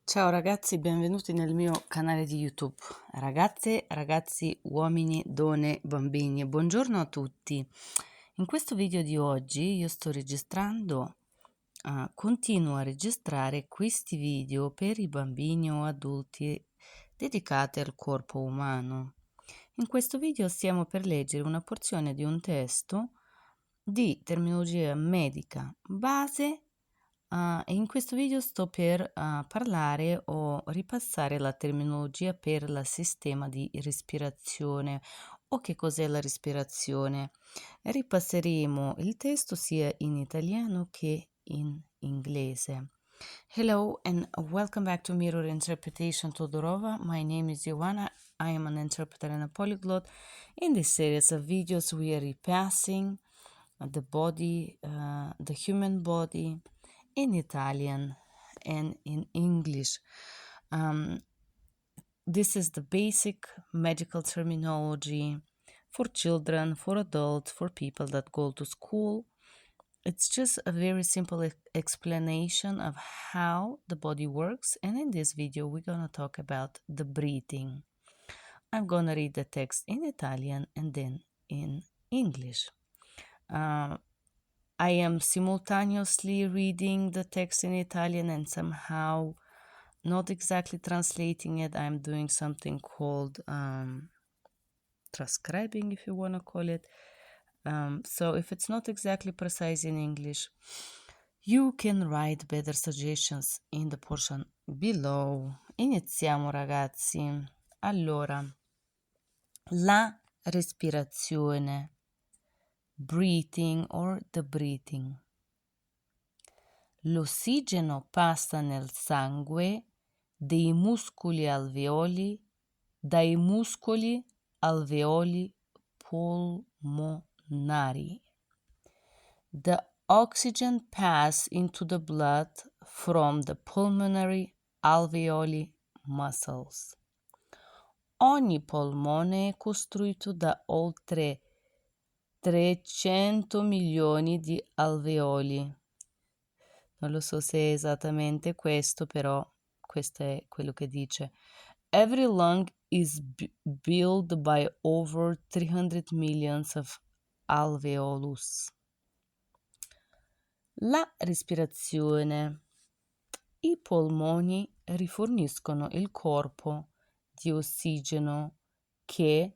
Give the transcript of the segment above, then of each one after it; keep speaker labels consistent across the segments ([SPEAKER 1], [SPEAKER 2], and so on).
[SPEAKER 1] Ciao ragazzi, benvenuti nel mio canale di YouTube. Ragazze, ragazzi, uomini, donne, bambini, buongiorno a tutti. In questo video di oggi io sto registrando, continuo a registrare questi video per i bambini o adulti dedicati al corpo umano. In questo video stiamo per leggere una porzione di un testo di terminologia medica base. E in questo video sto per parlare o ripassare la terminologia per il sistema di respirazione o che cos'è la respirazione. Ripasseremo il testo sia in italiano che in inglese. Hello and welcome back to Mirror Interpretation Todorova. My name is Yoana. I am an interpreter and a polyglot. In this series of videos we are repassing the body, the human body, in Italian and in English. This is the basic medical terminology for children, for adults, for people that go to school. It's just a very simple explanation of how the body works, and in this video we're going to talk about the breathing. I'm going to read the text in Italian and then in English. I am simultaneously reading the text in Italian and somehow not exactly translating it. I'm doing something called transcribing, if you want to call it. So if it's not exactly precise in English, you can write better suggestions in the portion below. Iniziamo ragazzi. Allora, la respirazione. Breathing or the breathing. L'ossigeno passa nel sangue dai muscoli alveoli polmonari. The oxygen passes into the blood from the pulmonary alveoli muscles. Ogni polmone è costruito da oltre 300 milioni di alveoli. Non lo so se è esattamente questo, però questo è quello che dice. Every lung is built by over 300 millions of alveolus. La respirazione. I polmoni riforniscono il corpo di ossigeno che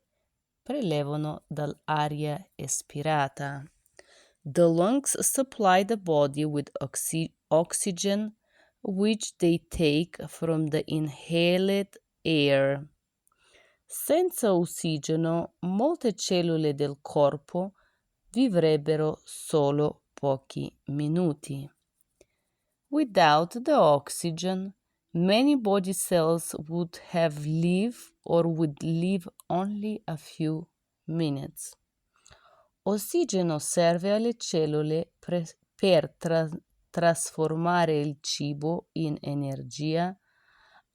[SPEAKER 1] prelevano dall'aria espirata. The lungs supply the body with oxygen, which they take from the inhaled air. Senza ossigeno, molte cellule del corpo vivrebbero solo pochi minuti. Without the oxygen, many body cells would have lived or would live only a few minutes. Ossigeno serve alle cellule per trasformare il cibo in energia,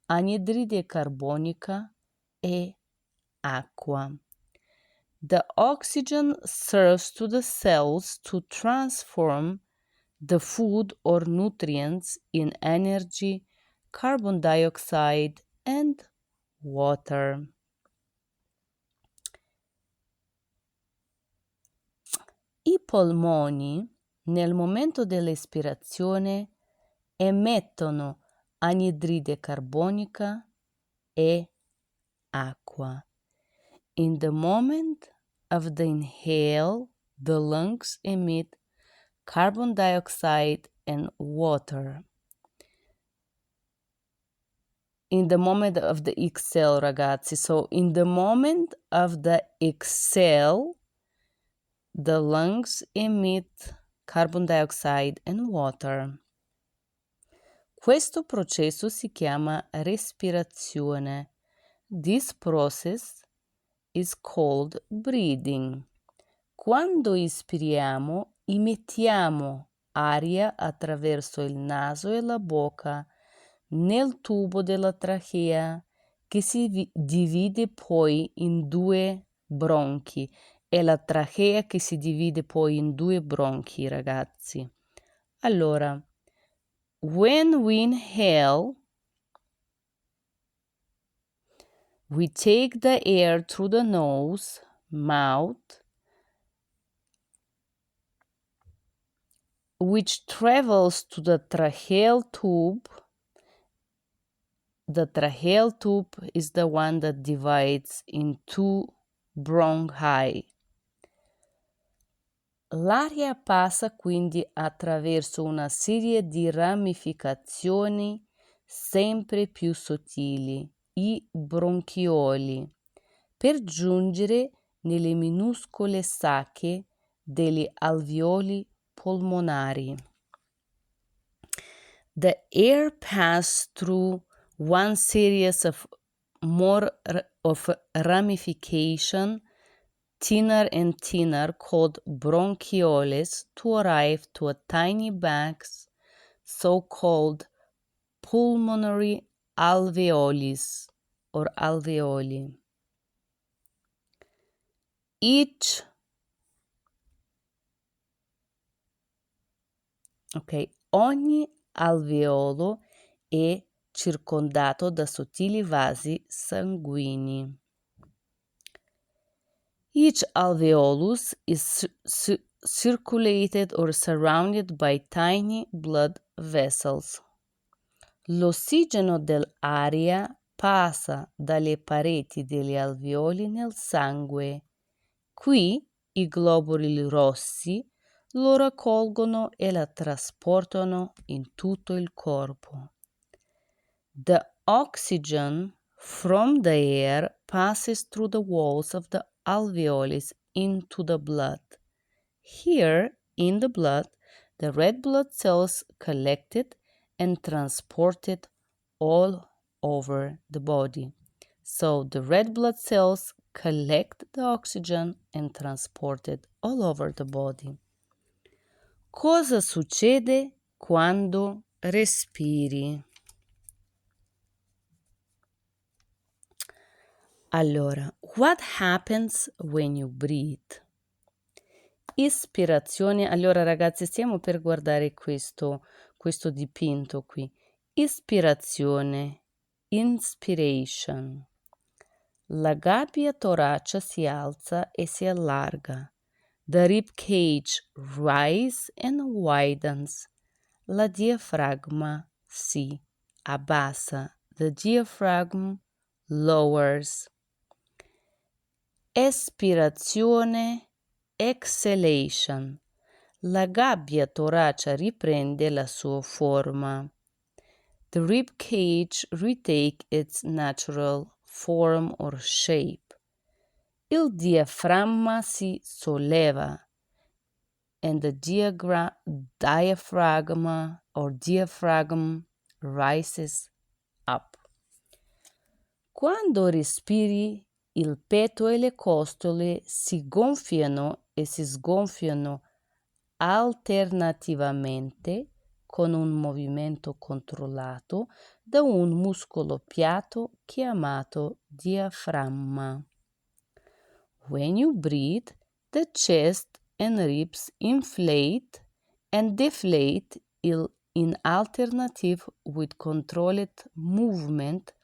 [SPEAKER 1] anidride carbonica e acqua. The oxygen serves to the cells to transform the food or nutrients in energy, carbon dioxide and water. I polmoni nel momento dell'espirazione emettono anidride carbonica e acqua. In the moment of the inhale, the lungs emit carbon dioxide and water. In the moment of the exhale, ragazzi, so in the moment of the exhale, the lungs emit carbon dioxide and water. Questo processo si chiama respirazione. This process is called breathing. Quando ispiriamo, emettiamo aria attraverso il naso e la bocca nel tubo della trachea, che si divide poi in due bronchi. È la trachea che si divide poi in due bronchi, ragazzi. Allora, when we inhale, We take the air through the nose, mouth, which travels to the tracheal tube. The tracheal tube is the one that divides into bronchi. L'aria passa quindi attraverso una serie di ramificazioni sempre più sottili, i bronchioli, per giungere nelle minuscole sacche degli alveoli polmonari. The air passes through one series of ramification, thinner and thinner, called bronchioles, to arrive to a tiny bags, so-called pulmonary alveoles or alveoli. Ogni alveolo è circondato da sottili vasi sanguigni. Each alveolus is circulated or surrounded by tiny blood vessels. L'ossigeno dell'aria passa dalle pareti degli alveoli nel sangue. Qui i globuli rossi lo raccolgono e la trasportano in tutto il corpo. The oxygen from the air passes through the walls of the alveoles into the blood. Here, in the blood, the red blood cells collected and transported all over the body. So the red blood cells collect the oxygen and transport it all over the body. Cosa succede quando respiri? Allora, what happens when you breathe? Ispirazione. Allora, ragazzi, stiamo per guardare questo dipinto qui. Ispirazione, inspiration. La gabbia toracea si alza e si allarga. The rib cage rises and widens. La diafragma si abbassa. The diaphragm lowers. Espirazione, exhalation. La gabbia toracea riprende la sua forma. The rib cage retake its natural form or shape. Il diaframma si solleva, and the diaphragm rises up. Quando respiri, il petto e le costole si gonfiano e si sgonfiano alternativamente con un movimento controllato da un muscolo piatto chiamato diaframma. When you breathe, the chest and ribs inflate and deflate in alternative with controlled movement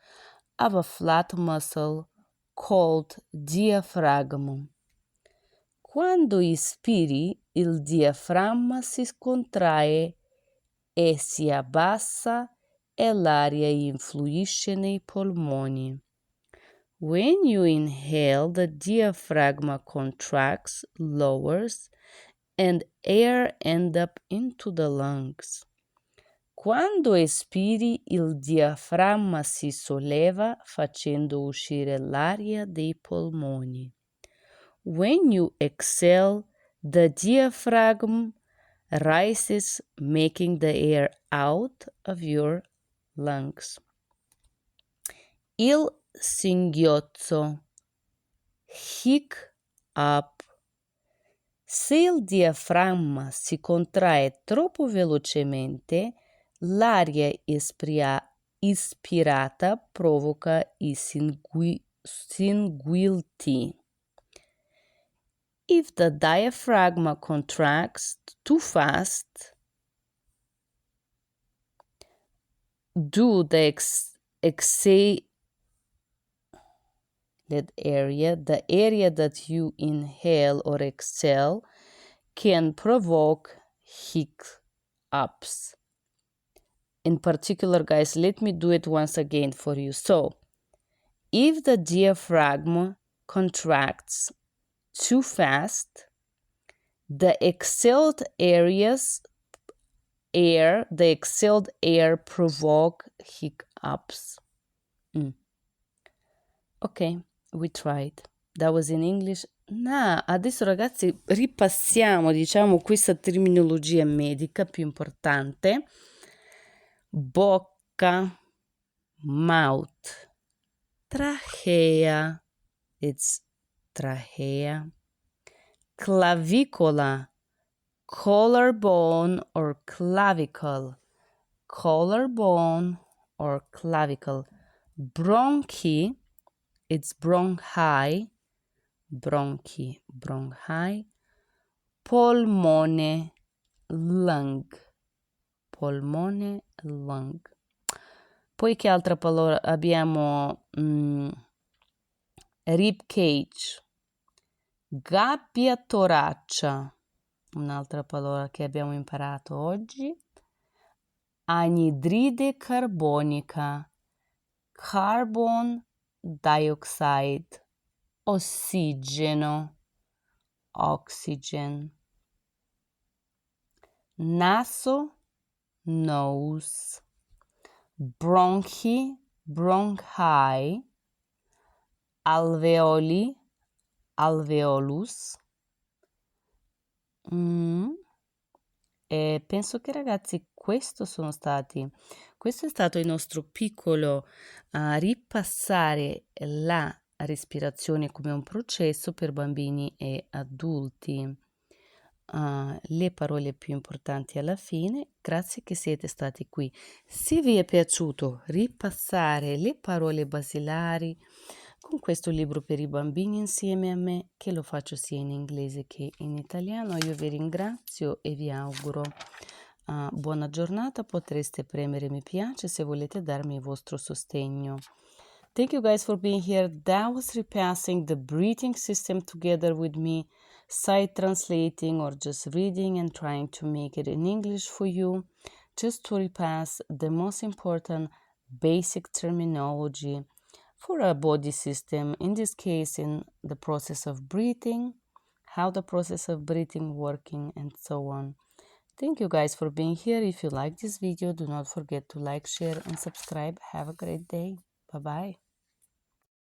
[SPEAKER 1] of a flat muscle called diaphragm. Quando ispiri, il diaframma si contrae e si abbassa e l'aria influisce nei polmoni. When you inhale, the diaphragm contracts, lowers, and air ends up into the lungs. Quando espiri, il diaframma si solleva facendo uscire l'aria dei polmoni. When you exhale, the diaphragm rises, making the air out of your lungs. Il singhiozzo, hiccup. Se il diaframma si contrae troppo velocemente, l'aria ispirata provoca i singulti. If the diaphragm contracts too fast, do the the area that you inhale or exhale can provoke hiccups. In particular, guys, let me do it once again for you. So, if the diaphragm contracts too fast, the exhaled air provoke hiccups. Ok, we tried. That was in English. Adesso ragazzi ripassiamo, diciamo, questa terminologia medica più importante. Bocca, mouth, trachea, it's trachea, clavicola, collarbone or clavicle, collarbone or clavicle, bronchi, it's bronchi, bronchi, polmone, lung, polmone, lung. Poi che altra parola abbiamo? Rib cage, gabbia toraccia, un'altra parola che abbiamo imparato oggi. Anidride carbonica, carbon dioxide, ossigeno, oxygen, naso, nose, bronchi, bronchi, alveoli, alveolus. E penso che ragazzi questo è stato il nostro piccolo ripassare la respirazione come un processo per bambini e adulti. Le parole più importanti alla fine. Grazie che siete stati qui. Se vi è piaciuto ripassare le parole basilari con questo libro per i bambini insieme a me, che lo faccio sia in inglese che in italiano, io vi ringrazio e vi auguro buona giornata. Potreste premere mi piace se volete darmi il vostro sostegno. Thank you guys for being here. That was repassing the breathing system together with me, side translating or just reading and trying to make it in English for you, just to repass the most important basic terminology for a body system, in this case in the process of breathing, how the process of breathing working, and so on. Thank you guys for being here. If you like this video, do not forget to like, share, and subscribe. Have a great day. Bye-bye.